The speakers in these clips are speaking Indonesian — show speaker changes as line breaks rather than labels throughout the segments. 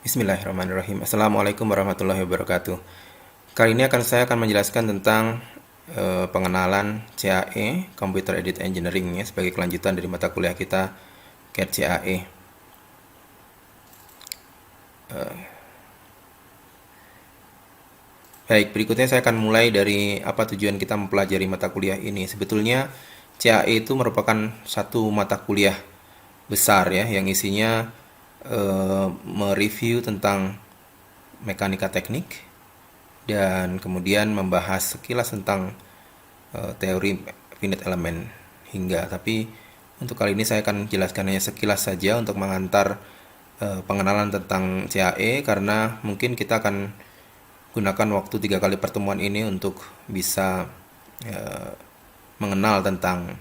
Bismillahirrahmanirrahim. Assalamualaikum warahmatullahi wabarakatuh. Kali ini saya akan menjelaskan tentang pengenalan CAE, Computer Aided Engineering, ya, sebagai kelanjutan dari mata kuliah kita CAD CAE. Baik, berikutnya saya akan mulai dari apa tujuan kita mempelajari mata kuliah ini. Sebetulnya CAE itu merupakan satu mata kuliah besar, ya, yang isinya mereview tentang mekanika teknik dan kemudian membahas sekilas tentang teori finite element hingga. Tapi untuk kali ini saya akan jelaskan hanya sekilas saja untuk mengantar pengenalan tentang CAE, karena mungkin kita akan gunakan waktu 3 kali pertemuan ini untuk bisa mengenal tentang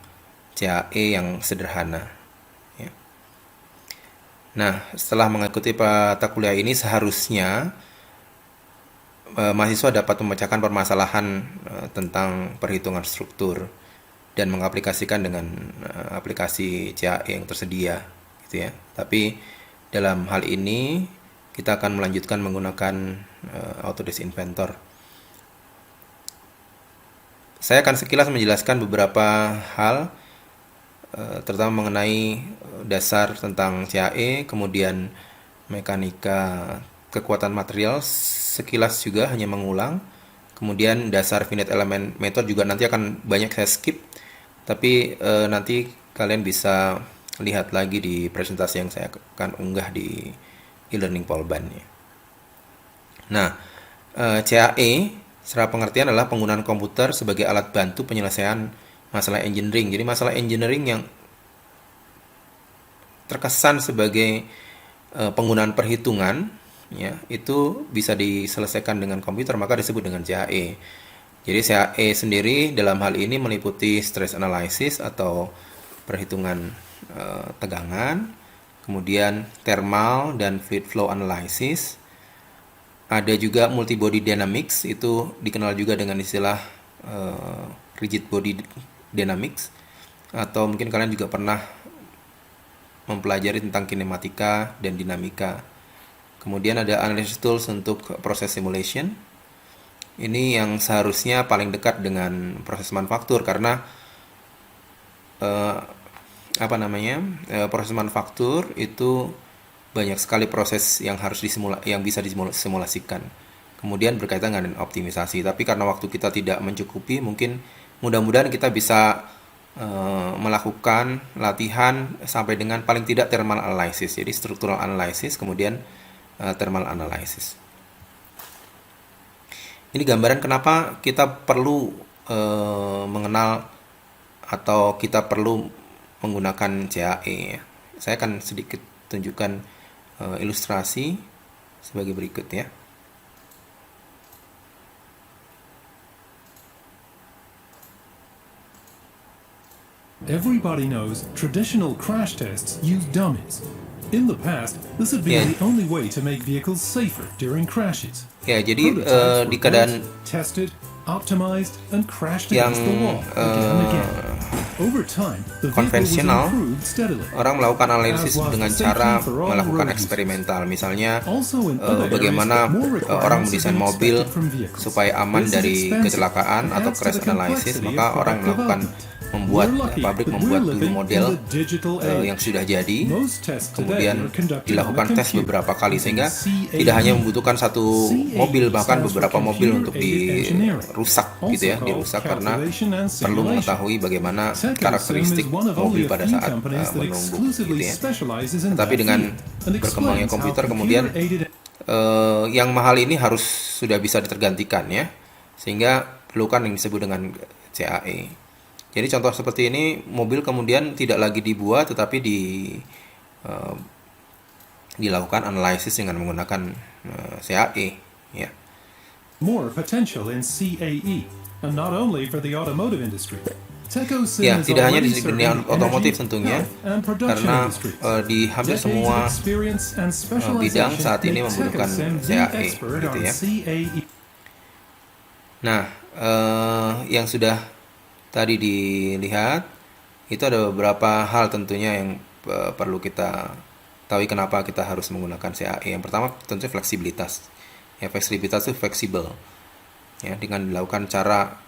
CAE yang sederhana. Ya. Nah, setelah mengikuti mata kuliah ini, seharusnya mahasiswa dapat memecahkan permasalahan tentang perhitungan struktur dan mengaplikasikan dengan aplikasi CAE yang tersedia, gitu ya. Tapi dalam hal ini kita akan melanjutkan menggunakan Autodesk Inventor. Saya akan sekilas menjelaskan beberapa hal, terutama mengenai dasar tentang CAE, kemudian mekanika kekuatan material, sekilas juga hanya mengulang. Kemudian dasar finite element method juga nanti akan banyak saya skip, tapi nanti kalian bisa lihat lagi di presentasi yang saya akan unggah di e-learning Polban. Nah, CAE secara pengertian adalah penggunaan komputer sebagai alat bantu penyelesaian masalah engineering. Jadi masalah engineering yang terkesan sebagai penggunaan perhitungan, ya, itu bisa diselesaikan dengan komputer, maka disebut dengan CAE. Jadi CAE sendiri dalam hal ini meliputi stress analysis atau perhitungan tegangan, kemudian thermal dan fluid flow analysis. Ada juga multi-body dynamics, itu dikenal juga dengan istilah rigid body dynamics, atau mungkin kalian juga pernah mempelajari tentang kinematika dan dinamika. Kemudian ada analysis tools untuk proses simulation. Ini yang seharusnya paling dekat dengan proses manufaktur, karena proses manufaktur itu banyak sekali proses yang bisa disimulasikan. Kemudian berkaitan dengan optimisasi. Tapi karena waktu kita tidak mencukupi, mungkin mudah-mudahan kita bisa melakukan latihan sampai dengan paling tidak thermal analysis. Jadi structural analysis, kemudian thermal analysis. Ini gambaran kenapa kita perlu mengenal atau kita perlu menggunakan CAE. Saya akan sedikit tunjukkan ilustrasi sebagai berikut, ya.
Everybody knows traditional crash tests use dummies. In the past, this had been the only way to make vehicles safer during crashes.
Ya, jadi di keadaan
tested, optimized, and crashed against the wall again and again. Over time, the
konvensional,
steadily.
Orang melakukan analisis dengan cara melakukan eksperimental. Misalnya, bagaimana orang mendesain mobil supaya aman dari kecelakaan atau crash analysis, maka orang pabrik membuat dulu model yang sudah jadi, kemudian dilakukan tes beberapa kali, sehingga tidak hanya membutuhkan satu mobil, bahkan beberapa mobil untuk dirusak, gitu ya, dirusak karena perlu mengetahui bagaimana karakteristik mobil pada saat menunggu, gitu ya. Tapi dengan berkembangnya komputer, kemudian yang mahal ini sudah bisa ditergantikan, ya, sehingga perlukan yang disebut dengan CAE. Jadi contoh seperti ini, mobil kemudian tidak lagi dibuat, tetapi dilakukan analisis dengan menggunakan CAE, ya.
More potential in CAE, and not only for the automotive industry.
Ya, tidak hanya di dunia otomotif tentunya, karena di hampir semua bidang saat ini membutuhkan CAE, gitu ya. Nah, yang sudah tadi dilihat, itu ada beberapa hal tentunya yang perlu kita ketahui kenapa kita harus menggunakan CAE. Yang pertama tentunya fleksibilitas. Ya, fleksibilitas itu fleksibel. Ya, dengan dilakukan cara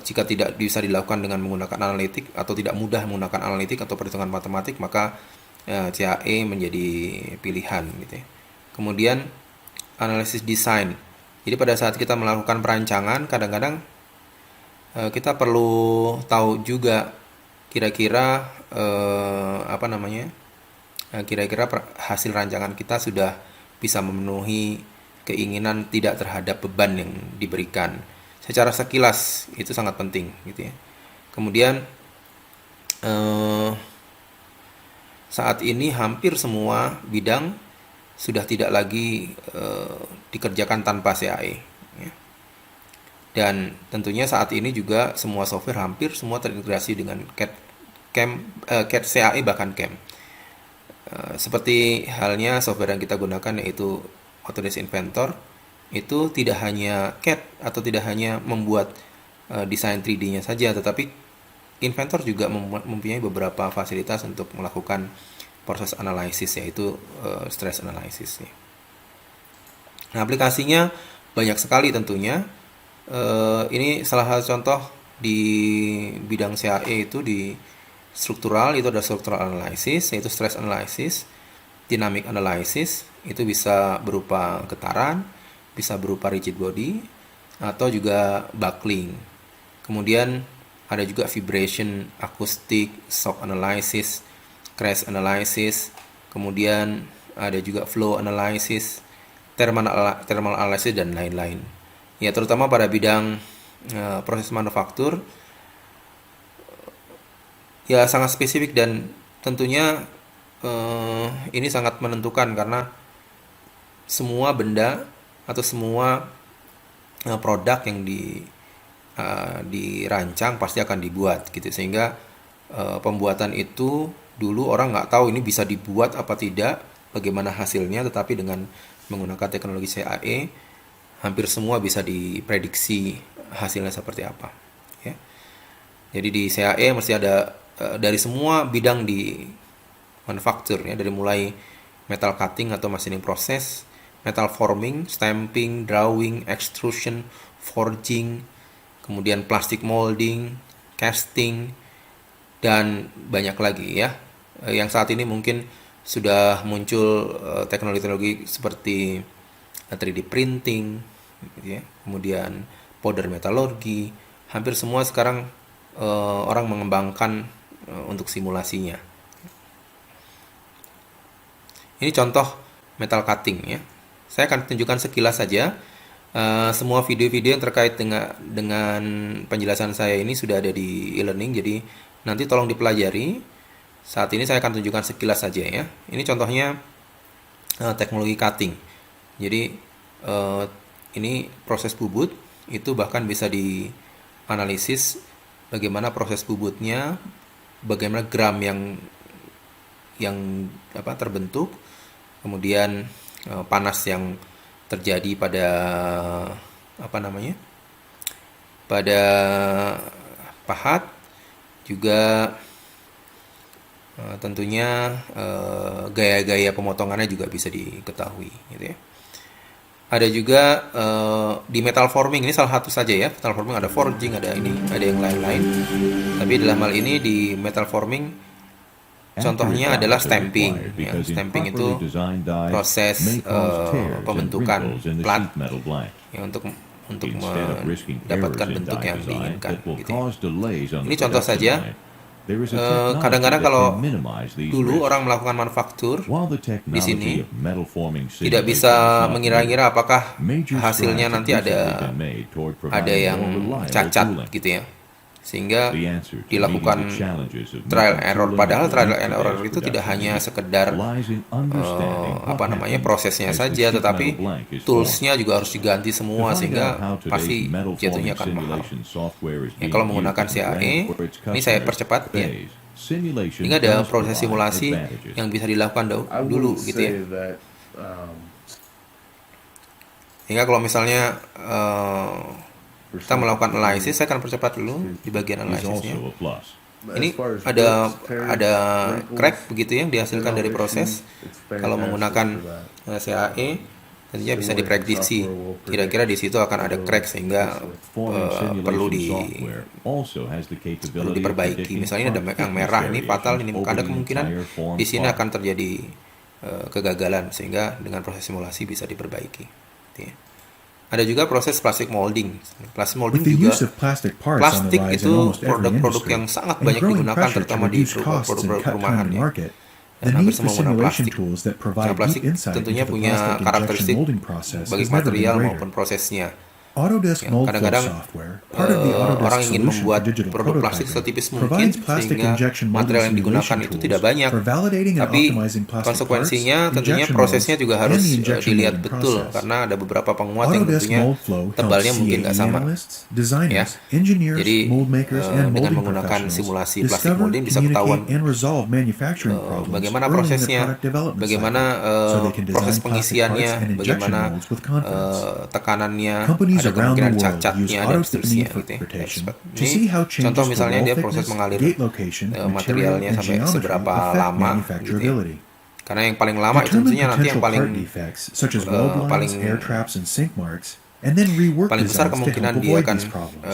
jika tidak bisa dilakukan dengan menggunakan analitik atau tidak mudah menggunakan analitik atau perhitungan matematik, maka CAE menjadi pilihan gitu ya. Kemudian analisis desain. Jadi pada saat kita melakukan perancangan, kadang-kadang kita perlu tahu juga kira-kira kira-kira hasil rancangan kita sudah bisa memenuhi keinginan tidak terhadap beban yang diberikan. Secara sekilas itu sangat penting gitu ya. Kemudian saat ini hampir semua bidang sudah tidak lagi dikerjakan tanpa CAE ya. Dan tentunya saat ini juga semua software hampir semua terintegrasi dengan CAD CAE bahkan CAM. Seperti halnya software yang kita gunakan yaitu Autodesk Inventor, itu tidak hanya CAD atau tidak hanya membuat desain 3D-nya saja, tetapi Inventor juga mempunyai beberapa fasilitas untuk melakukan proses analisis, yaitu stress analysis. Nah, aplikasinya banyak sekali tentunya. Ini salah satu contoh di bidang CAE itu di struktural, itu ada structural analysis, yaitu stress analysis, dynamic analysis, itu bisa berupa getaran, bisa berupa rigid body, atau juga buckling. Kemudian ada juga vibration, acoustic, shock analysis, crash analysis, kemudian ada juga flow analysis, thermal analysis, dan lain-lain. Ya, terutama pada bidang proses manufaktur, ya sangat spesifik dan tentunya ini sangat menentukan karena semua benda atau semua produk yang dirancang pasti akan dibuat gitu, sehingga pembuatan itu dulu orang nggak tahu ini bisa dibuat apa tidak, bagaimana hasilnya, tetapi dengan menggunakan teknologi CAE hampir semua bisa diprediksi hasilnya seperti apa ya. Jadi di CAE mesti ada dari semua bidang di manufaktur ya, dari mulai metal cutting atau machining proses, metal forming, stamping, drawing, extrusion, forging, kemudian plastic molding, casting, dan banyak lagi ya. Yang saat ini mungkin sudah muncul teknologi-teknologi seperti 3D printing, gitu ya. Kemudian powder metallurgi, hampir semua sekarang orang mengembangkan untuk simulasinya. Ini contoh metal cutting ya. Saya akan tunjukkan sekilas saja. Semua video-video yang terkait dengan penjelasan saya ini sudah ada di e-learning, jadi nanti tolong dipelajari. Saat ini saya akan tunjukkan sekilas saja ya. Ini contohnya teknologi cutting. Jadi ini proses bubut, itu bahkan bisa dianalisis bagaimana proses bubutnya, bagaimana gram yang terbentuk, kemudian panas yang terjadi pada pada pahat, juga tentunya gaya-gaya pemotongannya juga bisa diketahui gitu ya. Ada juga di metal forming, ini salah satu saja ya. Metal forming ada forging, ada yang lain-lain. Tapi dalam hal ini di metal forming contohnya adalah stamping. Ya, stamping itu proses pembentukan plat ya, untuk mendapatkan bentuk yang diinginkan. Gitu. Ini contoh saja. Kadang-kadang kalau dulu orang melakukan manufaktur di sini tidak bisa mengira-ngira apakah hasilnya nanti ada yang cacat gitu ya, sehingga dilakukan trial error. Padahal trial error itu tidak hanya sekedar prosesnya saja, tetapi toolsnya juga harus diganti semua, sehingga pasti jatuhnya akan mahal. Ya, kalau menggunakan CAE, ini saya percepat ya. Ini ada proses simulasi yang bisa dilakukan dulu gitu ya. Hingga kalau misalnya kita melakukan analisis, saya akan percepat dulu di bagian analisisnya. Ini ada crack begitu yang dihasilkan dari proses. Kalau menggunakan CAE tentunya bisa diprediksi kira-kira di situ akan ada crack sehingga perlu diperbaiki. Misalnya ada yang merah ini fatal, ini ada kemungkinan di sini akan terjadi kegagalan sehingga dengan proses simulasi bisa diperbaiki. Ya. Ada juga proses plastic molding. Plastic molding juga plastik itu produk-produk yang sangat banyak digunakan terutama di produk perumahan ya. Dan hampir semua menggunakan plastik. Nah, plastik tentunya punya karakteristik baik material maupun prosesnya.
Autodesk
Ya,
Mold Flow
kadang-kadang
software, part of the Autodesk
orang ingin
solution
membuat
for digital
produk plastik
prototyping,
setipis mungkin
provides plastic
sehingga
injection molding
material yang digunakan
simulation
itu
tools
tidak banyak.
for validating and
Tapi
optimizing plastic
konsekuensinya
parts,
tentunya
injection
prosesnya
molds,
juga
and
harus
the injection
dilihat
molding
betul
process.
karena ada beberapa penguat yang
Autodesk
tentunya
Mold Flow
tebalnya
helps
mungkin nggak
CAE
sama.
analysts, designers,
Ya.
engineers,
Jadi
mold makers, and
dengan
molding
menggunakan
professionals
simulasi plastic
discover,
molding bisa ketahuan
communicate, and resolve manufacturing problems
bagaimana
early in the
prosesnya,
product development
bagaimana
cycle, so they can
proses
design plastic parts
pengisiannya,
and injection
bagaimana
molds with confidence.
tekanannya,
Companies
ada
around the
kemungkinan
world use
cacatnya dan
auto
seterusnya
for
gitu ya.
interpretation to
Ini
see how
contoh
changes to
misalnya
wall
dia proses
thickness,
mengalir
gate location, material,
materialnya
and
sampai
geometry
seberapa
affect
lama gitu ya.
manufacturability.
Karena yang paling lama itu
Determine
tentunya nanti yang
potential
paling
part defects such as weld lines,
paling
air traps, and sink marks, and then rework
paling besar
designs to
kemungkinan
help
dia
avoid
akan
these problems.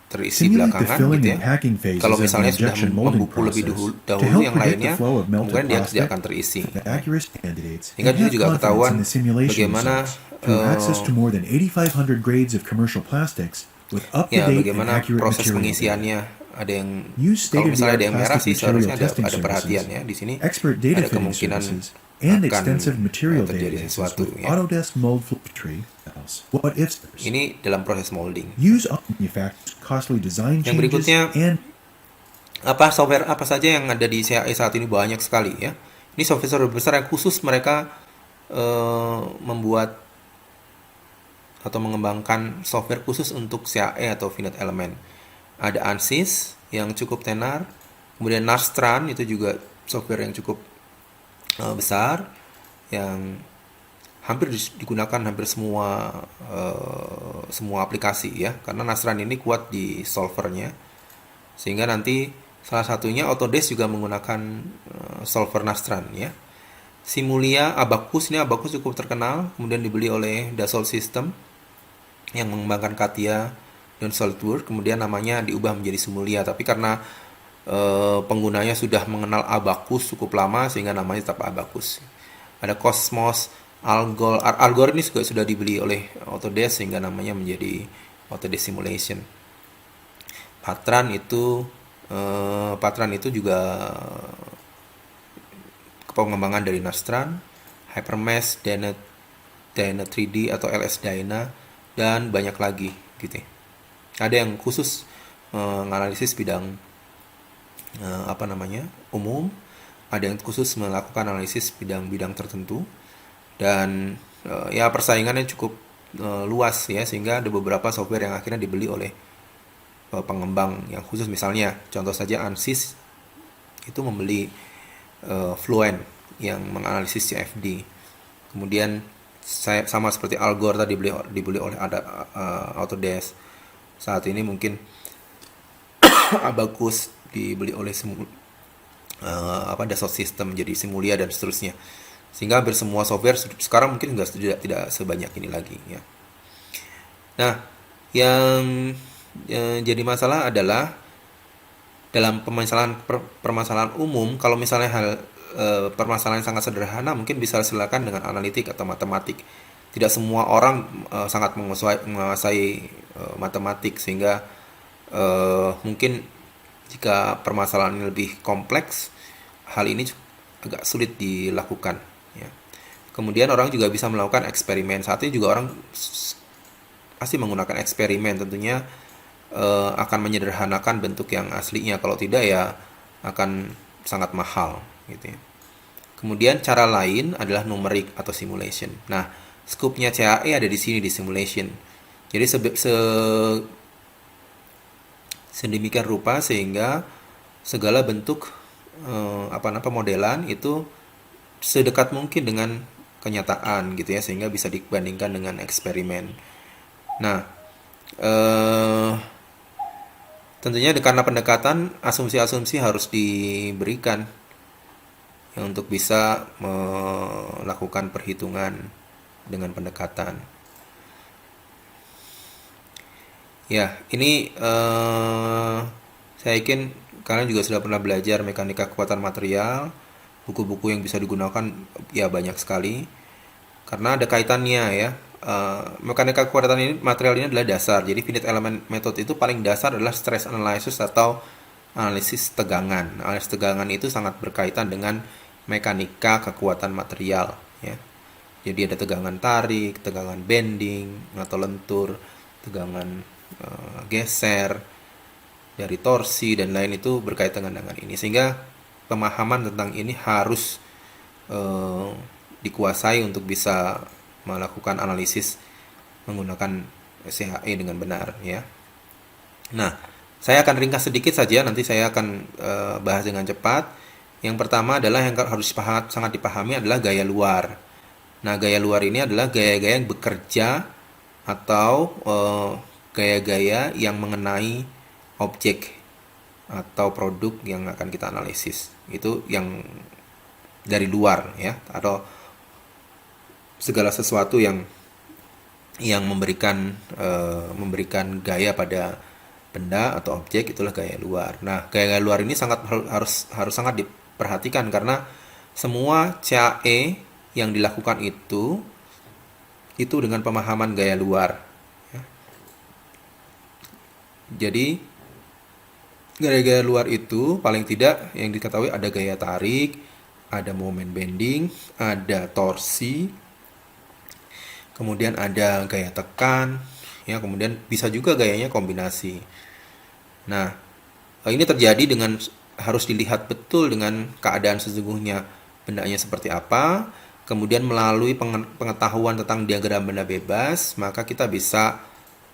terisi
Simulate the
belakangan
filling
gitu
and
ya.
packing phases
Kalau
of the
misalnya sudah
injection molding
membuku lebih
process to
dahulu
help
yang
predict
lainnya,
the flow of melted
kemudian dia tidak
plastic,
akan terisi.
the accurate candidates,
Sehingga
and
dia
have
juga
confidence
ketahuan
in the simulation
bagaimana
results through access to more than 8,500 grades of commercial plastics with
ya
up-to-date and
bagaimana
accurate
proses
material data.
pengisiannya. Ada yang
Use
kalau misalnya ada yang merah
state-of-the-art
sih
plastic
seharusnya
material testing
ada perhatian ya
services,
di sini.
expert data
Ada
fitting
kemungkinan
services, and
akan
extensive material
terjadi
databases
sesuatu
with
ya.
Autodesk Mold Flow Tree. What if
Ini dalam proses molding.
use manufacturers costly design
Yang
changes
berikutnya,
and
software apa saja yang ada di CAE saat ini banyak sekali ya. Ini software besar yang khusus mereka membuat atau mengembangkan software khusus untuk CAE atau finite element. Ada ANSYS yang cukup tenar, kemudian Nastran itu juga software yang cukup besar yang hampir digunakan hampir semua aplikasi ya, karena Nastran ini kuat di solvernya, sehingga nanti salah satunya Autodesk juga menggunakan solver Nastran ya. Simulia, Abacus, ini Abacus cukup terkenal, kemudian dibeli oleh Dassault Systèmes yang mengembangkan CATIA dan SolidWorks, kemudian namanya diubah menjadi Simulia, tapi karena penggunanya sudah mengenal Abacus cukup lama sehingga namanya tetap Abacus. Ada Cosmos, Algol ini juga sudah dibeli oleh Autodesk sehingga namanya menjadi Autodesk Simulation. Patran itu juga pengembangan dari Nastran, Hypermesh, Dyna 3D atau LS Dyna, dan banyak lagi gitu ya. Ada yang khusus menganalisis bidang umum, ada yang khusus melakukan analisis bidang-bidang tertentu, dan ya persaingannya cukup luas ya, sehingga ada beberapa software yang akhirnya dibeli oleh pengembang yang khusus. Misalnya contoh saja ANSYS itu membeli Fluent yang menganalisis CFD, kemudian sama seperti Algol tadi dibeli oleh Autodesk. Saat ini mungkin Abacus dibeli oleh Dassault Systèmes jadi Simulia dan seterusnya, sehingga hampir semua software sekarang mungkin tidak sebanyak ini lagi ya. Nah, yang jadi masalah adalah dalam permasalahan umum, kalau misalnya permasalahan yang sangat sederhana mungkin bisa silakan dengan analitik atau matematik. Tidak semua orang sangat menguasai matematik, sehingga mungkin jika permasalahan ini lebih kompleks, hal ini agak sulit dilakukan ya. Kemudian orang juga bisa melakukan eksperimen. Saat ini juga orang pasti menggunakan eksperimen, tentunya akan menyederhanakan bentuk yang aslinya, kalau tidak ya akan sangat mahal gitu ya. Kemudian cara lain adalah numerik atau simulation. Nah, skupnya CAE ada di sini di simulation. Jadi sedemikian rupa sehingga segala bentuk pemodelan itu sedekat mungkin dengan kenyataan gitu ya, sehingga bisa dibandingkan dengan eksperimen. Nah, tentunya karena pendekatan, asumsi-asumsi harus diberikan ya, untuk bisa melakukan perhitungan dengan pendekatan. Ya, ini saya yakin kalian juga sudah pernah belajar mekanika kekuatan material. Buku-buku yang bisa digunakan ya banyak sekali karena ada kaitannya ya. Mekanika kekuatan ini, material ini adalah dasar. Jadi finite element method itu paling dasar adalah stress analysis atau analisis tegangan. Analisis tegangan itu sangat berkaitan dengan mekanika kekuatan material ya. Jadi ada tegangan tarik, tegangan bending atau lentur, tegangan geser, dari torsi dan lain, itu berkaitan dengan ini. Sehingga pemahaman tentang ini harus dikuasai untuk bisa melakukan analisis menggunakan CHE dengan benar ya. Nah, saya akan ringkas sedikit saja, nanti saya akan bahas dengan cepat. Yang pertama adalah yang harus sangat dipahami adalah gaya luar. Nah, gaya luar ini adalah gaya-gaya yang bekerja atau gaya-gaya yang mengenai objek atau produk yang akan kita analisis. Itu yang dari luar ya, atau segala sesuatu yang memberikan gaya pada benda atau objek, itulah gaya luar. Nah, gaya luar ini harus sangat diperhatikan karena semua CAE yang dilakukan itu dengan pemahaman gaya luar ya. Jadi gaya-gaya luar itu paling tidak yang diketahui ada gaya tarik, ada moment bending, ada torsi, kemudian ada gaya tekan, ya, kemudian bisa juga gayanya kombinasi. Nah, ini terjadi dengan harus dilihat betul dengan keadaan sesungguhnya bendanya seperti apa, kemudian melalui pengetahuan tentang diagram benda bebas, maka kita bisa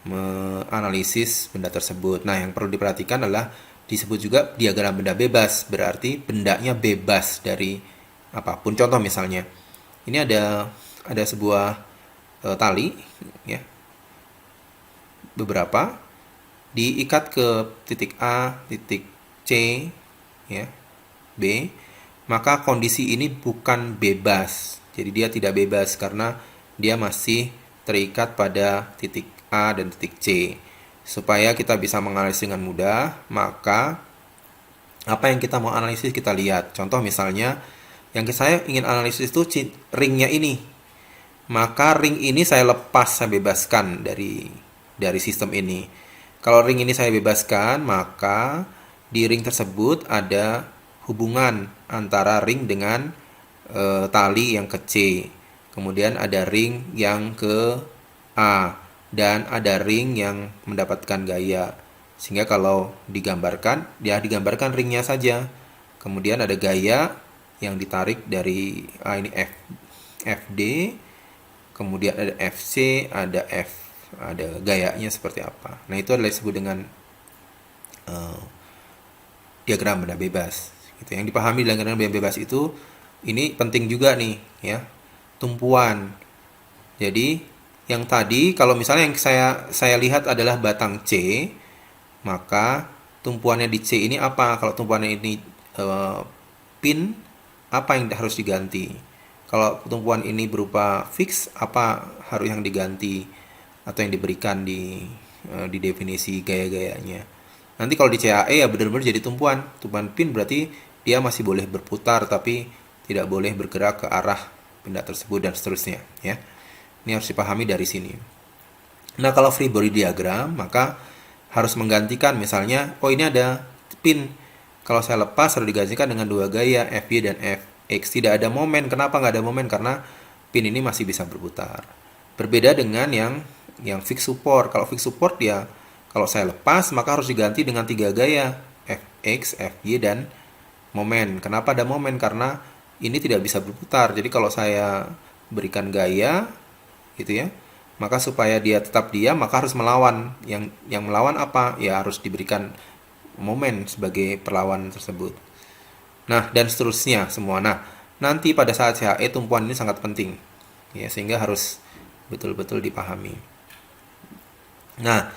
menganalisis benda tersebut. Nah, yang perlu diperhatikan adalah disebut juga diagram benda bebas, berarti bendanya bebas dari apapun. Contoh misalnya, ini ada sebuah tali ya, beberapa diikat ke titik A, titik C ya, B, maka kondisi ini bukan bebas. Jadi dia tidak bebas karena dia masih terikat pada titik A dan titik C. Supaya kita bisa menganalisis dengan mudah, maka apa yang kita mau analisis kita lihat. Contoh misalnya, yang saya ingin analisis itu ringnya ini. Maka ring ini saya lepas, saya bebaskan dari sistem ini. Kalau ring ini saya bebaskan, maka di ring tersebut ada hubungan antara ring dengan tali yang ke C. Kemudian ada ring yang ke A. Dan ada ring yang mendapatkan gaya. Sehingga kalau digambarkan, dia digambarkan ringnya saja. Kemudian ada gaya yang ditarik dari ini FD. Kemudian ada FC, ada gayanya seperti apa. Nah, itu adalah disebut dengan diagram benda bebas. Gitu. Yang dipahami dalam diagram benda bebas itu, ini penting juga nih, ya, tumpuan. Jadi, yang tadi kalau misalnya yang saya lihat adalah batang C, maka tumpuannya di C ini apa? Kalau tumpuannya ini pin, apa yang harus diganti? Kalau tumpuan ini berupa fix, apa harus yang diganti atau yang diberikan di definisi gaya-gayanya. Nanti kalau di CAE ya benar-benar jadi tumpuan pin, berarti dia masih boleh berputar tapi tidak boleh bergerak ke arah benda tersebut dan seterusnya ya. Ini harus dipahami dari sini. Nah, kalau free body diagram maka harus menggantikan, misalnya ini ada pin. Kalau saya lepas harus digantikan dengan dua gaya FY dan FX. Tidak ada momen. Kenapa nggak ada momen? Karena pin ini masih bisa berputar. Berbeda dengan yang fix support. Kalau fix support ya, kalau saya lepas maka harus diganti dengan tiga gaya FX, FY dan momen. Kenapa ada momen? Karena ini tidak bisa berputar. Jadi kalau saya berikan gaya gitu ya, maka supaya dia tetap diam maka harus melawan. Yang melawan apa? Ya harus diberikan momen sebagai perlawanan tersebut. Nah, dan seterusnya semua. Nah, nanti pada saat CHE tumpuan ini sangat penting ya, sehingga harus betul-betul dipahami. Nah,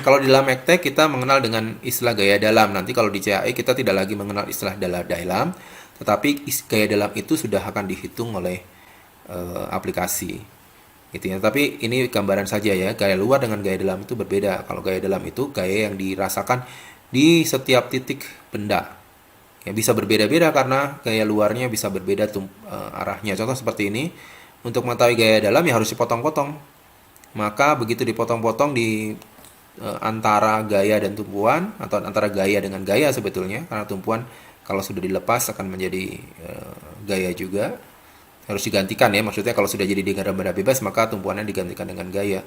Kalau di dalam Ektek kita mengenal dengan istilah gaya dalam. Nanti kalau di CAE kita tidak lagi mengenal istilah dalam, tetapi gaya dalam itu sudah akan dihitung oleh aplikasi. Gitu ya. Tapi ini gambaran saja ya. Gaya luar dengan gaya dalam itu berbeda. Kalau gaya dalam itu gaya yang dirasakan di setiap titik benda. Ya, bisa berbeda-beda karena gaya luarnya bisa berbeda arahnya. Contoh seperti ini, untuk mengetahui gaya dalam ya harus dipotong-potong. Maka begitu dipotong-potong di antara gaya dan tumpuan, atau antara gaya dengan gaya sebetulnya, karena tumpuan kalau sudah dilepas akan menjadi gaya juga, harus digantikan ya. Maksudnya kalau sudah jadi benda bebas maka tumpuannya digantikan dengan gaya.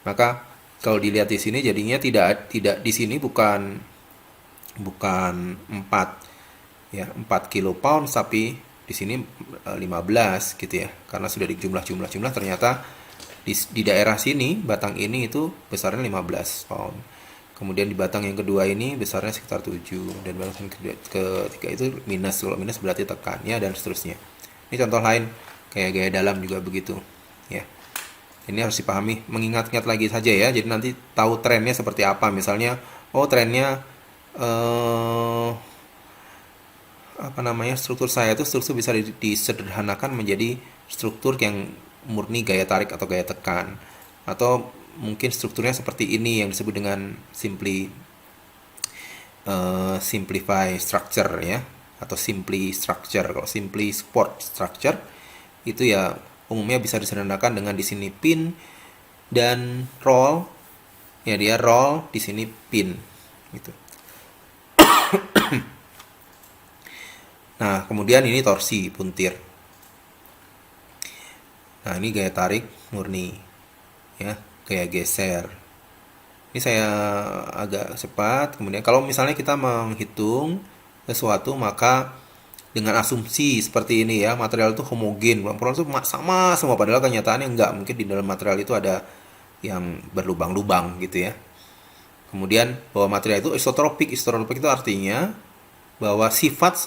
Maka kalau dilihat di sini jadinya tidak di sini bukan 4 kilopound, tapi di sini 15 gitu ya, karena sudah dijumlah ternyata di daerah sini batang ini itu besarnya 15 pound, kemudian di batang yang kedua ini besarnya sekitar 7, dan batang ketiga itu minus. Kalau minus berarti tekannya dan seterusnya. Ini contoh lain kayak gaya dalam juga begitu ya. Ini harus dipahami, mengingat-ingat lagi saja ya, jadi nanti tahu trennya seperti apa. Misalnya trennya struktur saya itu bisa disederhanakan menjadi struktur yang murni gaya tarik atau gaya tekan, atau mungkin strukturnya seperti ini yang disebut dengan simplify structure ya, atau simply structure. Kalau simply support structure itu ya umumnya bisa disederhanakan dengan di sini pin dan roll ya, dia roll di sini pin gitu. Nah, kemudian ini torsi, puntir. Nah, ini gaya tarik murni. Ya, gaya geser. Ini saya agak cepat. Kemudian kalau misalnya kita menghitung sesuatu, maka dengan asumsi seperti ini ya, material itu homogen, itu sama semua, padahal kenyataannya enggak. Mungkin di dalam material itu ada yang berlubang-lubang gitu ya. Kemudian bahwa material itu isotropik. Isotropik itu artinya bahwa sifat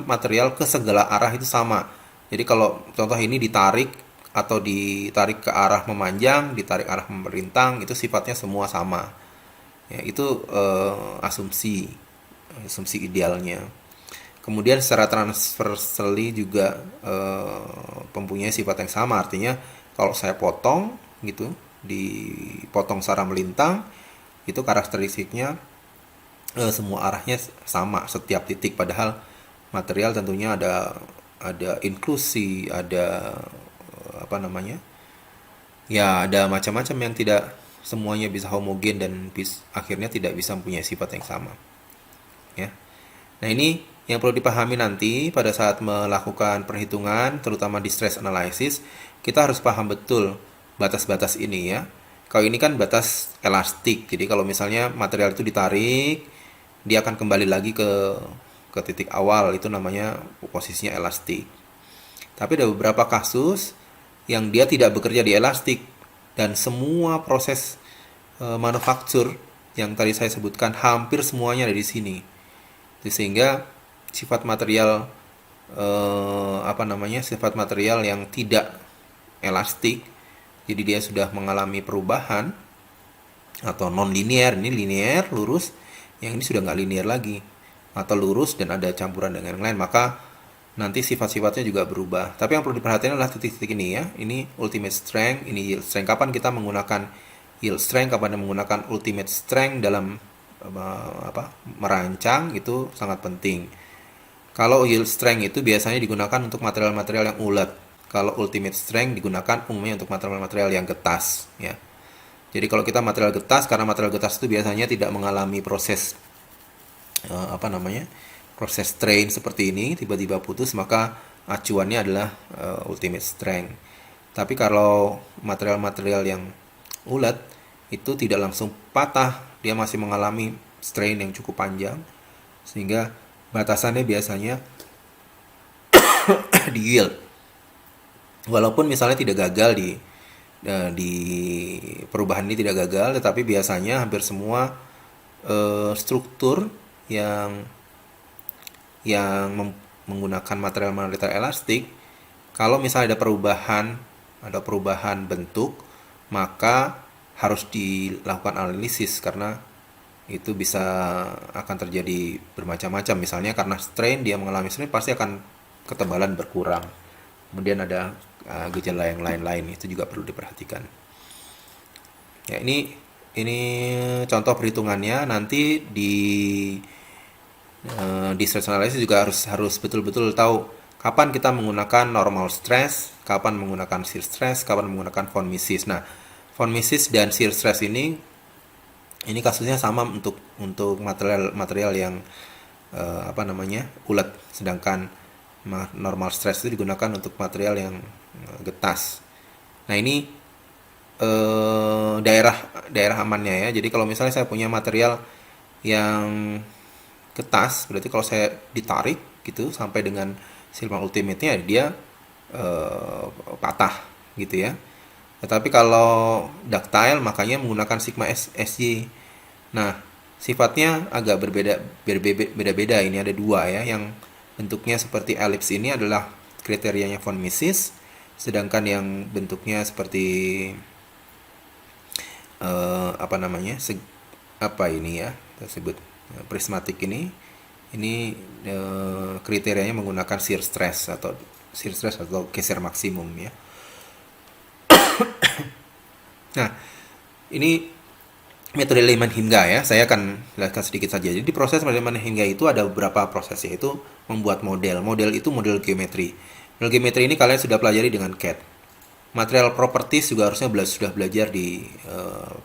material ke segala arah itu sama. Jadi kalau contoh ini ditarik atau ditarik ke arah memanjang, ditarik arah memerintang, itu sifatnya semua sama. Ya, itu asumsi idealnya. Kemudian secara transversally juga mempunyai sifat yang sama. Artinya kalau saya potong gitu, dipotong secara melintang, itu karakteristiknya semua arahnya sama setiap titik, padahal material tentunya ada inklusi, ada ada macam-macam yang tidak semuanya bisa homogen dan akhirnya tidak bisa mempunyai sifat yang sama ya. Nah, ini yang perlu dipahami nanti pada saat melakukan perhitungan, terutama di stress analysis. Kita harus paham betul batas-batas ini ya. Kalau ini kan batas elastik, jadi kalau misalnya material itu ditarik, dia akan kembali lagi ke titik awal, itu namanya posisinya elastik. Tapi ada beberapa kasus yang dia tidak bekerja di elastik, dan semua proses manufaktur yang tadi saya sebutkan hampir semuanya ada di sini. Sehingga sifat material sifat material yang tidak elastik, jadi dia sudah mengalami perubahan atau non linear. Ini linear lurus, yang ini sudah nggak linear lagi, atau lurus dan ada campuran dengan yang lain, maka nanti sifat-sifatnya juga berubah. Tapi yang perlu diperhatikan adalah titik-titik ini ya. Ini ultimate strength, ini yield strength. Kapan kita menggunakan yield strength, kapan menggunakan ultimate strength dalam merancang, itu sangat penting. Kalau yield strength itu biasanya digunakan untuk material-material yang ulet. Kalau ultimate strength digunakan umumnya untuk material-material yang getas ya. Jadi kalau kita material getas, karena material getas itu biasanya tidak mengalami proses proses strain seperti ini, tiba-tiba putus, maka acuannya adalah ultimate strength. Tapi kalau material-material yang ulet itu tidak langsung patah, dia masih mengalami strain yang cukup panjang, sehingga batasannya biasanya di yield. Walaupun misalnya tidak gagal di perubahan ini tidak gagal, tetapi biasanya hampir semua struktur yang menggunakan material elastik, kalau misalnya ada perubahan bentuk, maka harus dilakukan analisis karena itu bisa akan terjadi bermacam-macam. Misalnya karena strain, dia mengalami strain pasti akan ketebalan berkurang. Kemudian ada gejala yang lain-lain, itu juga perlu diperhatikan. Ya, ini contoh perhitungannya. Nanti di stress analysis juga harus betul-betul tahu kapan kita menggunakan normal stress, kapan menggunakan shear stress, kapan menggunakan von Mises. Nah, von Mises dan shear stress ini kasusnya sama untuk material yang ulet, sedangkan normal stress itu digunakan untuk material yang getas. Nah, ini daerah amannya ya. Jadi kalau misalnya saya punya material yang getas, berarti kalau saya ditarik gitu sampai dengan sigma ultimate-nya, dia patah gitu ya. Tetapi kalau ductile makanya menggunakan sigma SY. Nah, sifatnya agak berbeda-beda. Ini ada dua ya, yang bentuknya seperti elips ini adalah kriterianya von Mises, sedangkan yang bentuknya seperti tersebut prismatik ini kriterianya menggunakan shear stress atau geser maksimum ya. Nah, ini metode Lehmann-Himga ya. Saya akan jelaskan sedikit saja. Jadi proses Lehmann-Himga itu ada beberapa proses, yaitu membuat model. Model itu model geometri. Model geometri ini kalian sudah pelajari dengan CAD. Material properties juga harusnya sudah belajar di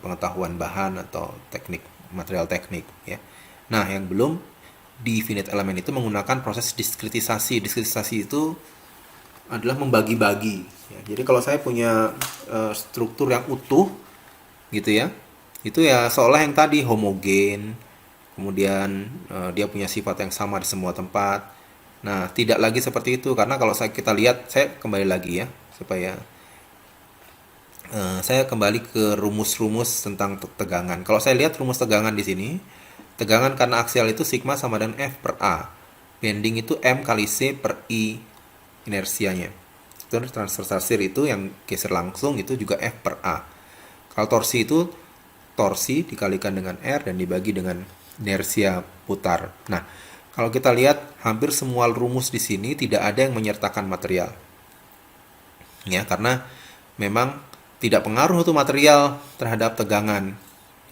pengetahuan bahan atau teknik, material teknik ya. Nah, yang belum, di finite element itu menggunakan proses diskretisasi. Diskretisasi itu adalah membagi-bagi ya. Jadi kalau saya punya struktur yang utuh gitu ya, itu ya seolah yang tadi homogen, kemudian dia punya sifat yang sama di semua tempat. Nah, tidak lagi seperti itu, karena kalau kita lihat, saya kembali lagi ya, supaya saya kembali ke rumus-rumus tentang tegangan. Kalau saya lihat rumus tegangan di sini, tegangan karena aksial itu sigma sama dengan F per A. Bending itu M kali C per I inersianya. Itu transversal shear itu yang geser langsung itu juga F per A. Kalau torsi itu torsi dikalikan dengan R dan dibagi dengan inersia putar. Nah, kalau kita lihat hampir semua rumus di sini tidak ada yang menyertakan material. Ya, karena memang tidak pengaruh itu material terhadap tegangan.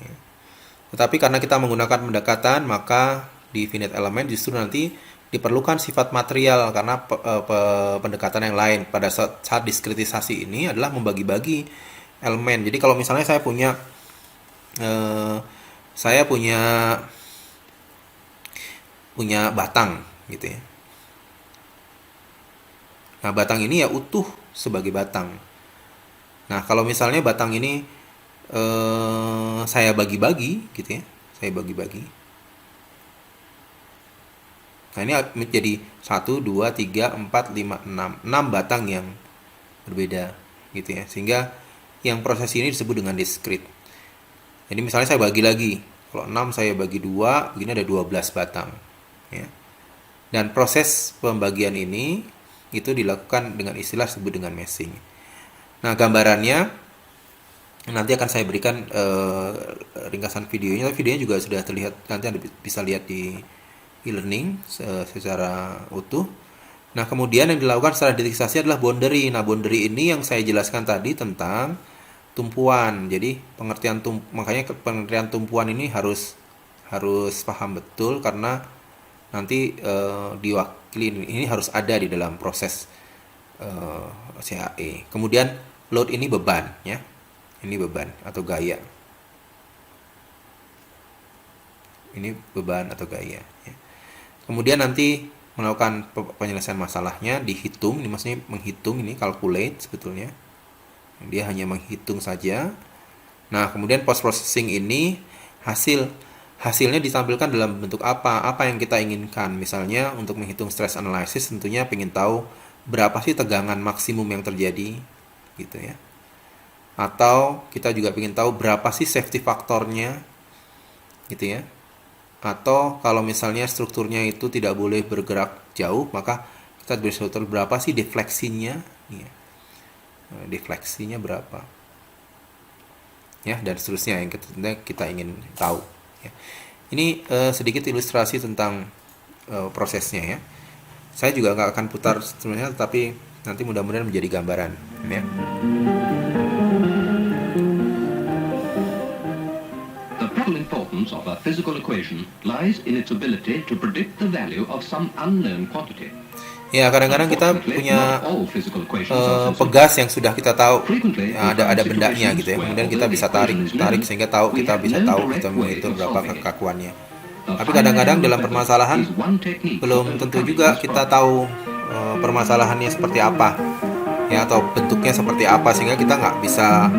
Ya. Tetapi karena kita menggunakan pendekatan, maka di finite element justru nanti diperlukan sifat material karena pendekatan yang lain. Pada saat diskretisasi ini adalah membagi-bagi elemen. Jadi kalau misalnya saya punya batang gitu ya. Nah, batang ini ya utuh sebagai batang. Nah, kalau misalnya batang ini saya bagi-bagi gitu ya. Saya bagi-bagi. Nah, ini menjadi 1, 2, 3, 4, 5, 6. 6 batang yang berbeda gitu ya. Sehingga yang proses ini disebut dengan discrete. Jadi misalnya saya bagi lagi. Kalau 6 saya bagi 2, begini ada 12 batang. Ya. Dan proses pembagian ini itu dilakukan dengan istilah disebut dengan meshing. Nah, gambarannya nanti akan saya berikan ringkasan videonya. Tapi videonya juga sudah terlihat, nanti Anda bisa lihat di e-learning secara utuh. Nah, kemudian yang dilakukan secara deteksasi adalah boundary. Nah, boundary ini yang saya jelaskan tadi tentang tumpuan. Jadi makanya pengertian tumpuan ini harus paham betul, karena nanti diwakili ini harus ada di dalam proses CAE. Kemudian load ini beban ya. Ini beban atau gaya. Ini beban atau gaya ya. Kemudian nanti melakukan penyelesaian masalahnya, dihitung. Ini maksudnya menghitung, ini calculate sebetulnya. Dia hanya menghitung saja. Nah, kemudian post processing ini hasilnya ditampilkan dalam bentuk apa yang kita inginkan. Misalnya untuk menghitung stress analysis tentunya ingin tahu berapa sih tegangan maksimum yang terjadi gitu ya. Atau kita juga ingin tahu berapa sih safety faktornya gitu ya. Atau kalau misalnya strukturnya itu tidak boleh bergerak jauh, maka kita bisa tahu berapa sih defleksinya ya. Defleksinya berapa. ya, dan seterusnya yang kita ingin tahu. Ya. Ini sedikit ilustrasi tentang prosesnya ya. Saya juga nggak akan putar sebenarnya, tapi nanti mudah-mudahan menjadi gambaran. Ya.
The vital importance of a physical equation lies in its ability to predict the value of some unknown quantity.
Ya, kadang-kadang kita punya pegas yang sudah kita tahu ya, ada bendanya gitu ya. Kemudian kita bisa tarik sehingga kita bisa tahu kita menghitung berapa kekakuannya. Tapi kadang-kadang dalam permasalahan belum tentu juga kita tahu permasalahannya seperti apa ya, atau bentuknya seperti apa, sehingga kita nggak bisa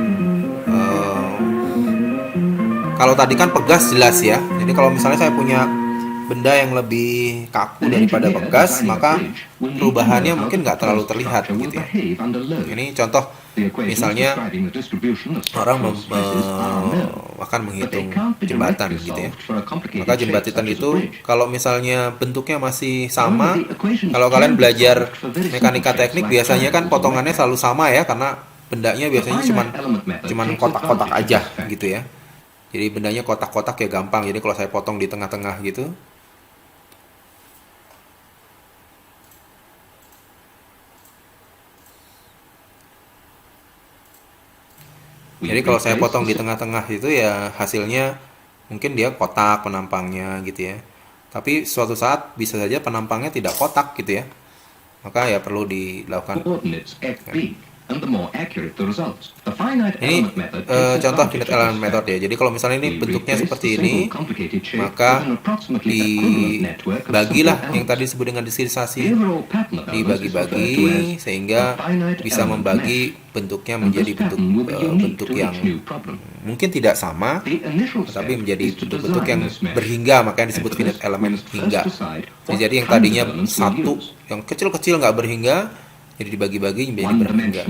kalau tadi kan pegas jelas ya. Jadi kalau misalnya saya punya benda yang lebih kaku daripada pegas, maka perubahannya mungkin nggak terlalu terlihat gitu ya. Ini contoh misalnya orang akan menghitung jembatan gitu ya. Maka jembatan itu kalau misalnya bentuknya masih sama, kalau kalian belajar mekanika teknik biasanya kan potongannya selalu sama ya, karena bendanya biasanya cuman kotak-kotak aja gitu ya. Jadi bendanya kotak-kotak ya gampang. Jadi kalau saya potong di tengah-tengah gitu, jadi kalau saya potong di tengah-tengah itu ya hasilnya mungkin dia kotak penampangnya gitu ya. Tapi suatu saat bisa saja penampangnya tidak kotak gitu ya. Maka ya perlu dilakukan. Ini contoh finite element method ya. Jadi kalau misalnya ini bentuknya seperti ini, maka dibagilah yang tadi disebut dengan diskrisasi, dibagi-bagi sehingga bisa membagi bentuknya menjadi bentuk yang mungkin tidak sama, tetapi menjadi bentuk-bentuk yang berhingga, makanya disebut finite element hingga. Jadi yang tadinya satu, yang kecil-kecil nggak berhingga, jadi dibagi-bagi menjadi berhingga.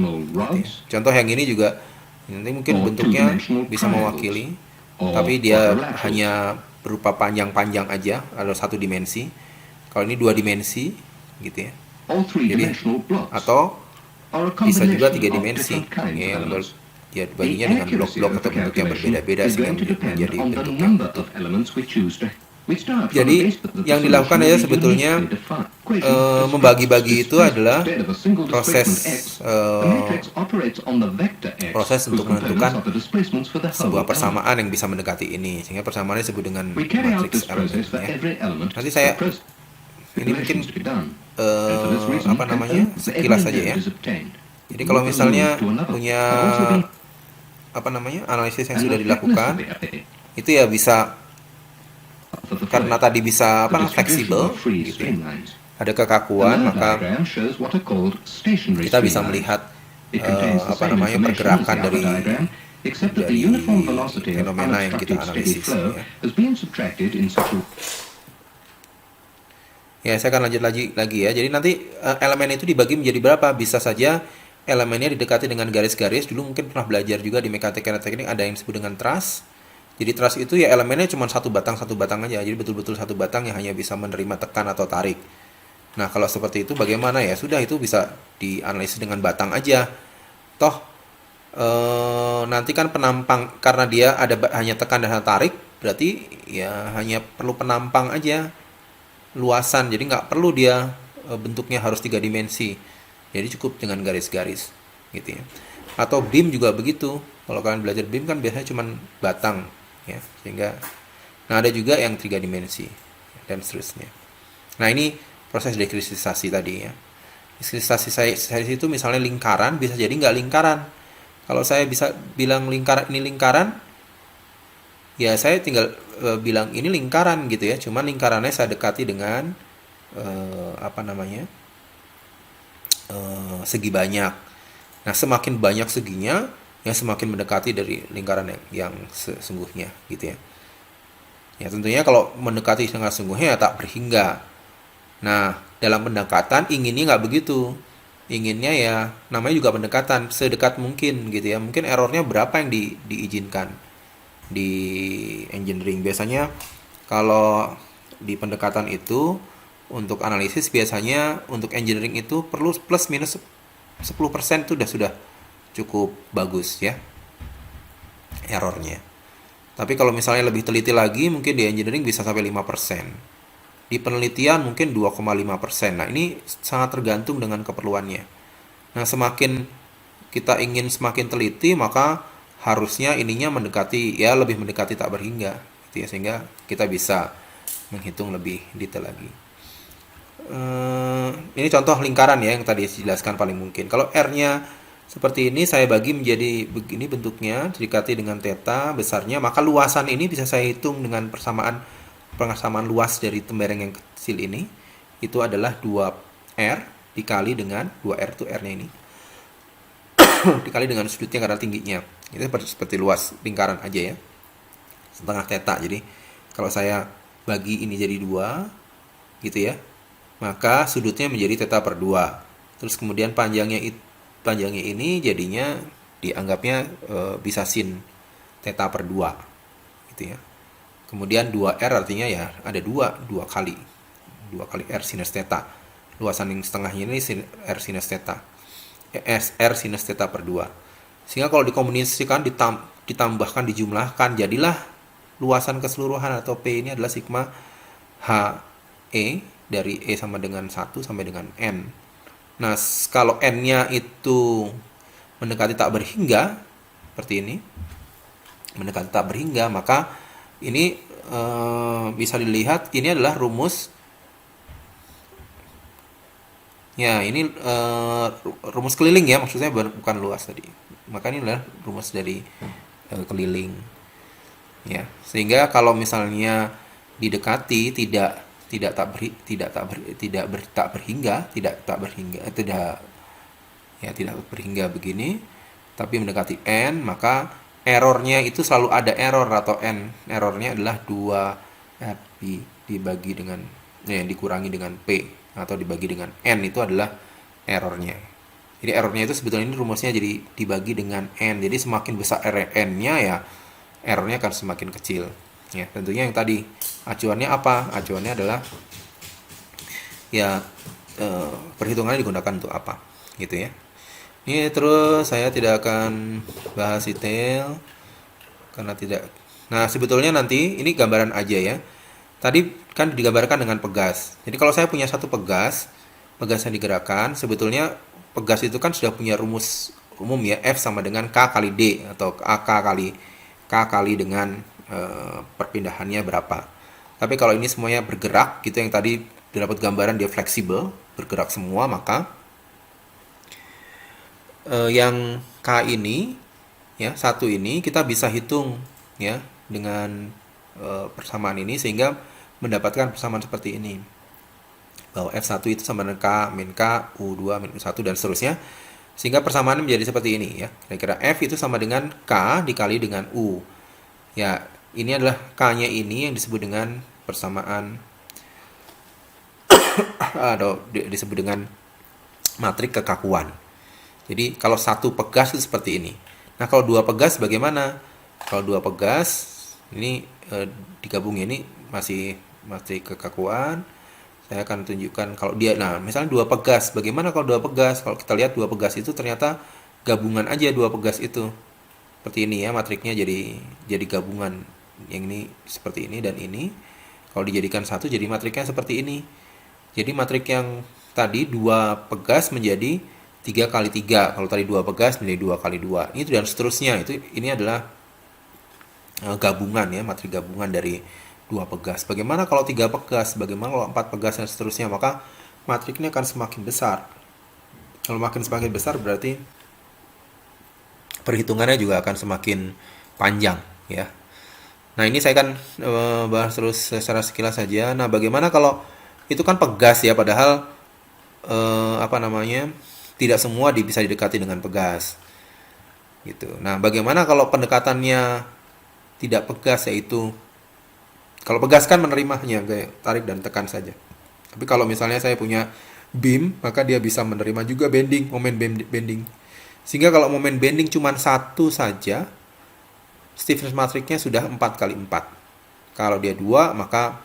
Contoh yang ini juga nanti mungkin bentuknya bisa mewakili, tapi dia hanya berupa panjang-panjang aja, ada satu dimensi. Kalau ini dua dimensi, gitu ya. Jadi atau bisa juga tiga dimensi, ya, dia baginya dengan blok-blok atau bentuk yang berbeda-beda sehingga menjadi bentuk yang utuh. Jadi yang dilakukan aja sebetulnya membagi-bagi itu adalah proses untuk menentukan sebuah persamaan yang bisa mendekati ini, sehingga persamaannya disebut dengan matriks elemen ya. Nanti saya ini mungkin sekilas saja ya. Jadi kalau misalnya punya analisis yang sudah dilakukan, itu ya bisa, karena tadi bisa fleksibel gitu ya. Ada kekakuan, maka kita bisa melihat pergerakan dari fenomena yang kita analisis ya. Ya, saya akan lanjut lagi ya. Jadi nanti elemen itu dibagi menjadi berapa? Bisa saja elemennya didekati dengan garis-garis. Dulu mungkin pernah belajar juga di mekanika teknik ada yang disebut dengan truss. Jadi truss itu ya elemennya cuma satu batang aja. Jadi betul-betul satu batang yang hanya bisa menerima tekan atau tarik. Nah, kalau seperti itu bagaimana ya? Sudah, itu bisa dianalisis dengan batang aja. Toh nanti kan penampang, karena dia ada hanya tekan dan tarik, berarti ya hanya perlu penampang aja, luasan. Jadi nggak perlu dia bentuknya harus 3 dimensi. Jadi cukup dengan garis-garis gitu ya. Atau beam juga begitu. Kalau kalian belajar beam kan biasanya cuma batang ya, sehingga ada juga yang 3 dimensi dan seterusnya. Nah, ini proses dekristallisasi tadi ya. Dekristallisasi saya itu misalnya lingkaran, bisa jadi nggak lingkaran. Kalau saya bisa bilang ini lingkaran, ya saya tinggal bilang ini lingkaran gitu ya. Cuman lingkarannya saya dekati dengan segi banyak. Nah, semakin banyak seginya, ya semakin mendekati dari lingkaran yang sesungguhnya gitu ya. Ya tentunya kalau mendekati dengan sesungguhnya ya tak berhingga. Nah, dalam pendekatan inginnya nggak begitu. Inginnya ya namanya juga pendekatan, sedekat mungkin gitu ya. Mungkin errornya berapa yang diizinkan di engineering. Biasanya kalau di pendekatan itu untuk analisis biasanya untuk engineering itu perlu plus minus 10% itu sudah cukup bagus ya. errornya. Tapi kalau misalnya lebih teliti lagi, mungkin di engineering bisa sampai 5%. Di penelitian mungkin 2,5%. Nah, ini sangat tergantung dengan keperluannya. Nah, semakin kita ingin semakin teliti, maka harusnya ininya mendekati, ya lebih mendekati tak berhingga, gitu ya, sehingga kita bisa menghitung lebih detail lagi. Ini contoh lingkaran ya yang tadi dijelaskan paling mungkin. Kalau R-nya seperti ini, saya bagi menjadi begini bentuknya, didekati dengan theta besarnya, maka luasan ini bisa saya hitung dengan persamaan luas dari tembereng yang kecil ini. Itu adalah 2R dikali dengan 2R itu R-nya ini. Dikali dengan sudutnya karena tingginya. Itu seperti luas lingkaran aja ya. Setengah theta. Jadi kalau saya bagi ini jadi 2 gitu ya, maka sudutnya menjadi theta per 2. Terus kemudian panjangnya ini jadinya dianggapnya bisa sin theta per 2 gitu ya. Kemudian 2R artinya ya ada 2 kali R sinus theta. Luasan yang setengahnya ini R sinus theta. R sinus theta per 2. Sehingga kalau dikombinasikan, ditambahkan, dijumlahkan, jadilah luasan keseluruhan atau P ini adalah sigma HE dari E sama dengan 1 sampai dengan N. Nah, kalau N-nya itu mendekati tak berhingga, seperti ini, mendekati tak berhingga, maka ini bisa dilihat ini adalah rumus. Ya, ini rumus keliling ya, maksudnya bukan luas tadi. Maka ini adalah rumus dari keliling. Ya, sehingga kalau misalnya didekati tidak berhingga begini, tapi mendekati N, maka errornya itu selalu ada error atau N. Errornya adalah 2R dibagi dengan dikurangi dengan P atau dibagi dengan N, itu adalah errornya. Jadi errornya itu sebetulnya ini rumusnya jadi dibagi dengan N. Jadi semakin besar N-nya ya errornya akan semakin kecil. Ya, tentunya yang tadi acuannya apa? Acuannya adalah ya perhitungannya digunakan untuk apa, gitu ya. Ini terus saya tidak akan bahas detail karena tidak. Nah, sebetulnya nanti ini gambaran aja ya. Tadi kan digambarkan dengan pegas. Jadi kalau saya punya satu pegas yang digerakkan, sebetulnya pegas itu kan sudah punya rumus umum ya, F sama dengan K kali D atau AK kali K kali dengan perpindahannya berapa. Tapi kalau ini semuanya bergerak gitu, yang tadi didapat gambaran dia fleksibel, bergerak semua, maka yang K ini ya, satu ini kita bisa hitung ya dengan persamaan ini, sehingga mendapatkan persamaan seperti ini, bahwa F1 itu sama dengan K min K, U2 min U1 dan seterusnya, sehingga persamaan menjadi seperti ini ya. Kira-kira F itu sama dengan K dikali dengan U. Ya, ini adalah K-nya ini yang disebut dengan persamaan atau disebut dengan matrik kekakuan. Jadi kalau satu pegas itu seperti ini. Nah, kalau dua pegas bagaimana? Kalau dua pegas ini digabung ini masih matrik kekakuan. Saya akan tunjukkan kalau dia, nah misalnya dua pegas, bagaimana kalau dua pegas? Kalau kita lihat dua pegas itu ternyata gabungan aja dua pegas itu. Seperti ini ya, matriknya jadi gabungan. Yang ini seperti ini dan ini. Kalau dijadikan satu jadi matriknya seperti ini. Jadi matrik yang tadi dua pegas menjadi 3 kali 3. Kalau tadi 2 pegas menjadi 2 kali 2. Itu dan seterusnya. Ini adalah gabungan ya, matrik gabungan dari 2 pegas. Bagaimana kalau 3 pegas? Bagaimana kalau 4 pegas dan seterusnya? Maka matriknya akan semakin besar. Kalau semakin besar berarti perhitungannya juga akan semakin panjang ya. Nah, ini saya akan bahas terus secara sekilas saja. Nah, bagaimana kalau itu kan pegas ya, padahal tidak semua bisa didekati dengan pegas gitu. Nah, bagaimana kalau pendekatannya tidak pegas, yaitu kalau pegas kan menerimanya kayak tarik dan tekan saja. Tapi kalau misalnya saya punya beam, maka dia bisa menerima juga bending, momen bending. Sehingga kalau momen bending cuma satu saja, stiffness matriknya sudah 4 kali 4. Kalau dia 2, maka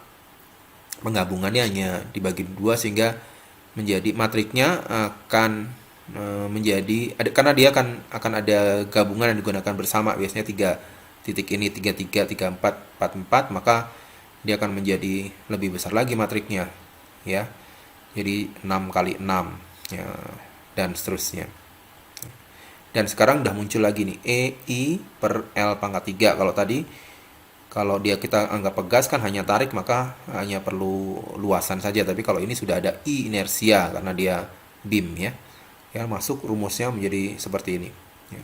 penggabungannya hanya dibagi 2, sehingga menjadi matriknya akan menjadi, karena dia akan ada gabungan yang digunakan bersama, biasanya titik ini 33, 34, 44, maka dia akan menjadi lebih besar lagi matriknya, ya. Jadi 6 kali 6, ya, dan seterusnya. Dan sekarang udah muncul lagi nih EI per L pangkat 3. Kalau dia kita anggap pegas kan hanya tarik, maka hanya perlu luasan saja. Tapi kalau ini sudah ada I inersia karena dia beam, ya. Ya, masuk rumusnya menjadi seperti ini. Ya.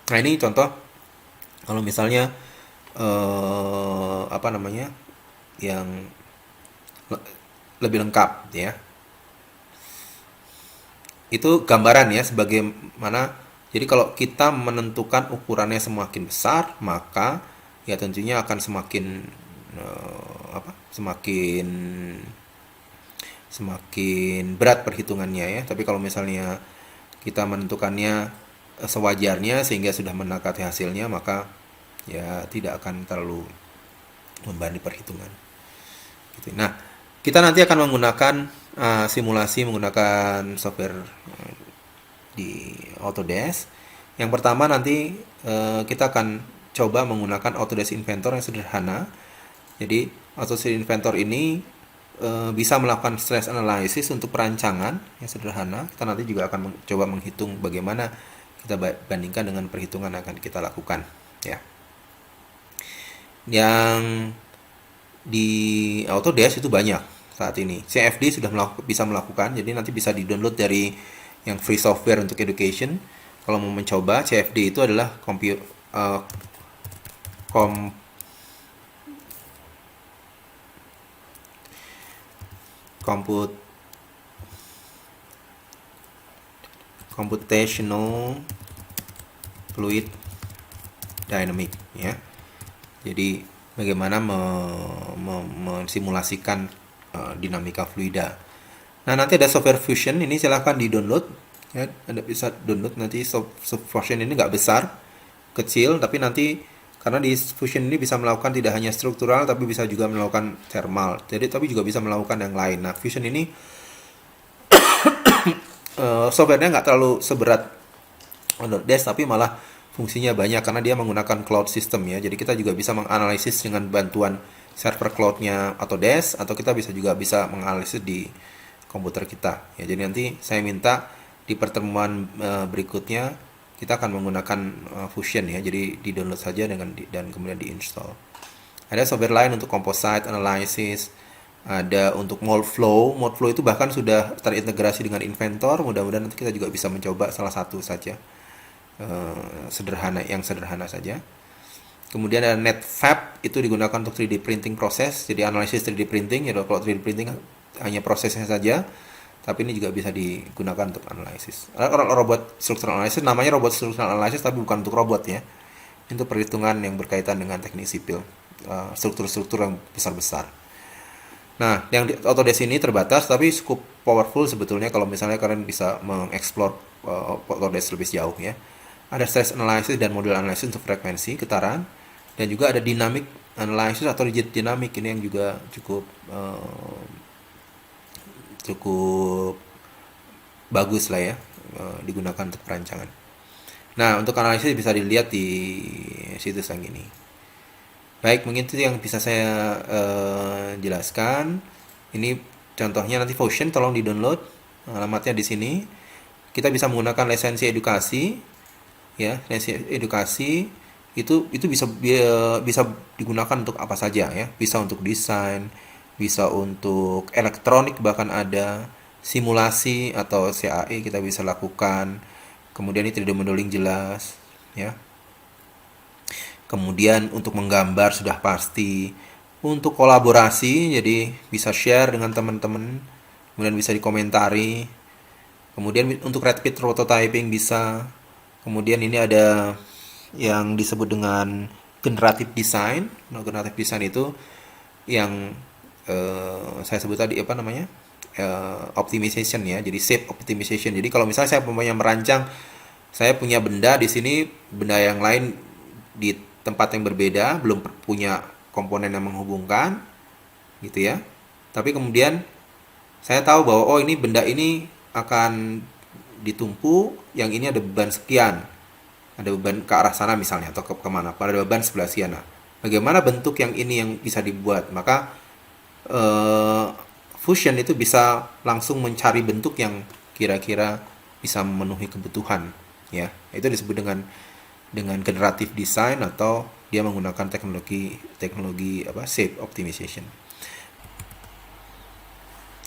Nah, ini contoh kalau misalnya yang lebih lengkap, ya. Itu gambaran ya sebagaimana. Jadi kalau kita menentukan ukurannya semakin besar, maka ya tentunya akan semakin berat perhitungannya, ya. Tapi kalau misalnya kita menentukannya sewajarnya sehingga sudah mendekati hasilnya, maka ya tidak akan terlalu membebani perhitungan. Gitu. Nah, kita nanti akan menggunakan simulasi menggunakan software di Autodesk. Yang pertama nanti kita akan coba menggunakan Autodesk Inventor yang sederhana. Jadi Autodesk Inventor ini bisa melakukan stress analysis untuk perancangan yang sederhana. Kita nanti juga akan coba menghitung bagaimana kita bandingkan dengan perhitungan yang akan kita lakukan, ya. Yang di Autodesk itu banyak saat ini. CFD sudah bisa melakukan, jadi nanti bisa di-download dari yang free software untuk education. Kalau mau mencoba, CFD itu adalah computational fluid dynamic, ya. Jadi bagaimana mensimulasikan dinamika fluida. Nah, nanti ada software Fusion, ini silahkan di-download, ya. Anda bisa download nanti. Fusion ini nggak besar, kecil, tapi nanti karena di Fusion ini bisa melakukan tidak hanya struktural, tapi bisa juga melakukan thermal. Jadi tapi juga bisa melakukan yang lain. Nah, Fusion ini softwarenya nggak terlalu seberat Autodesk, tapi malah fungsinya banyak karena dia menggunakan cloud system, ya. Jadi kita juga bisa menganalisis dengan bantuan server cloud-nya Autodesk, atau kita bisa menganalisis di komputer kita, ya. Jadi nanti saya minta di pertemuan berikutnya kita akan menggunakan Fusion, ya. Jadi di-download saja dan kemudian di-install. Ada software lain untuk composite analysis, ada untuk mold flow. Mold flow itu bahkan sudah terintegrasi dengan Inventor. Mudah-mudahan nanti kita juga bisa mencoba salah satu saja, sederhana saja. Kemudian ada NetFab, itu digunakan untuk 3D printing proses. Jadi analisis 3D printing, ya. Kalau 3D printing hanya prosesnya saja, tapi ini juga bisa digunakan untuk analisis. Ada robot structural analysis, namanya robot structural analysis, tapi bukan untuk robot, ya. Itu perhitungan yang berkaitan dengan teknik sipil, struktur-struktur yang besar-besar. Nah, yang di Autodesk ini terbatas, tapi cukup powerful sebetulnya kalau misalnya kalian bisa mengeksplor Autodesk lebih jauh, ya. Ada stress analysis dan model analysis untuk frekuensi, getaran, dan juga ada dynamic analysis atau rigid dynamic, ini yang juga cukup bagus lah, ya, digunakan untuk perancangan. Nah, untuk analisis bisa dilihat di situs yang ini. Baik, mungkin itu yang bisa saya jelaskan. Ini contohnya nanti Fusion, tolong di-download. Alamatnya di sini. Kita bisa menggunakan lisensi edukasi, ya. Lisensi edukasi itu bisa digunakan untuk apa saja, ya. Bisa untuk desain, bisa untuk elektronik, bahkan ada simulasi atau CAE kita bisa lakukan. Kemudian ini 3D modeling jelas, ya. Kemudian untuk menggambar sudah pasti. Untuk kolaborasi, jadi bisa share dengan teman-teman, kemudian bisa dikomentari. Kemudian untuk rapid prototyping bisa. Kemudian ini ada yang disebut dengan generative design. Nah, generative design itu yang saya sebut tadi optimization, ya. Jadi shape optimization. Jadi kalau misalnya saya merancang, saya punya benda di sini, benda yang lain di tempat yang berbeda, belum punya komponen yang menghubungkan, gitu, ya. Tapi kemudian saya tahu bahwa ini benda ini akan ditumpu, yang ini ada beban sekian. ada beban ke arah sana misalnya, atau kemana, ada beban sebelah sana. Bagaimana bentuk yang ini yang bisa dibuat? Maka Fusion itu bisa langsung mencari bentuk yang kira-kira bisa memenuhi kebutuhan, ya. Itu disebut dengan generative design, atau dia menggunakan teknologi shape optimization.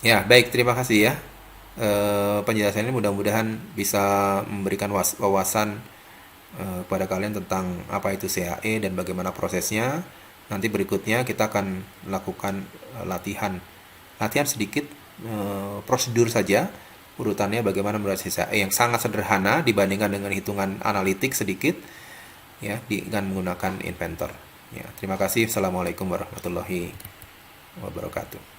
Ya, baik, terima kasih ya. Penjelasan ini mudah-mudahan bisa memberikan wawasan kepada kalian tentang apa itu CAE dan bagaimana prosesnya. Nanti berikutnya kita akan lakukan latihan sedikit, prosedur saja, urutannya bagaimana membuat CAE yang sangat sederhana dibandingkan dengan hitungan analitik sedikit, ya, dengan menggunakan Inventor. Ya, terima kasih. Assalamualaikum warahmatullahi wabarakatuh.